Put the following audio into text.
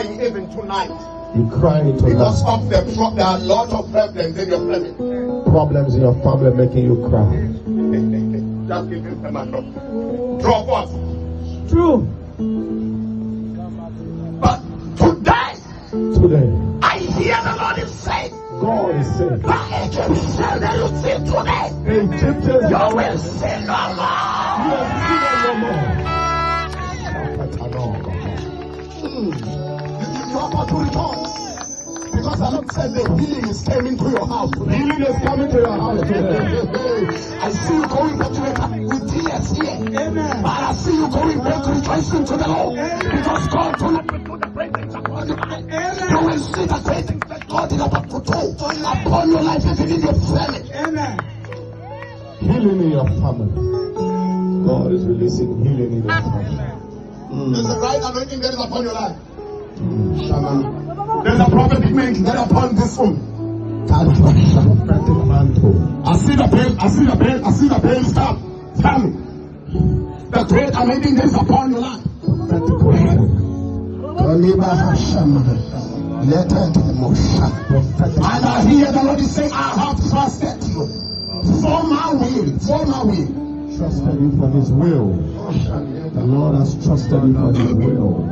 crying even tonight. You cry tonight. Because of there are a lot of problems in your family. Problems in your family making you cry. Just give him a man. Drop us. True. But today, I hear the Lord is saying, God is saying, the Egyptian that you see today, Egyptians, you will see no more. You will see no more. You are about to rejoice. Because the Lord said the healing is coming to your house. Healing is coming to your house today. I see you going back to the camp with tears here. Amen. But I see you going back rejoicing to the Lord. Because God tonight will do the great things upon your life. You will see the great things that God is about to do upon your life and in your family. Amen. Healing in your family. God is releasing healing in your family. There's a right anointing that is upon your life. There's a prophetic anointing that is upon this one. Prophetic mantle. I see the pain, I see the pain, I see the pain stop. Come. The great anointing that is upon your life. And I hear the Lord is saying, I have trusted you. For my will, for my will. Trusted you for his will. The Lord has trusted you for his will.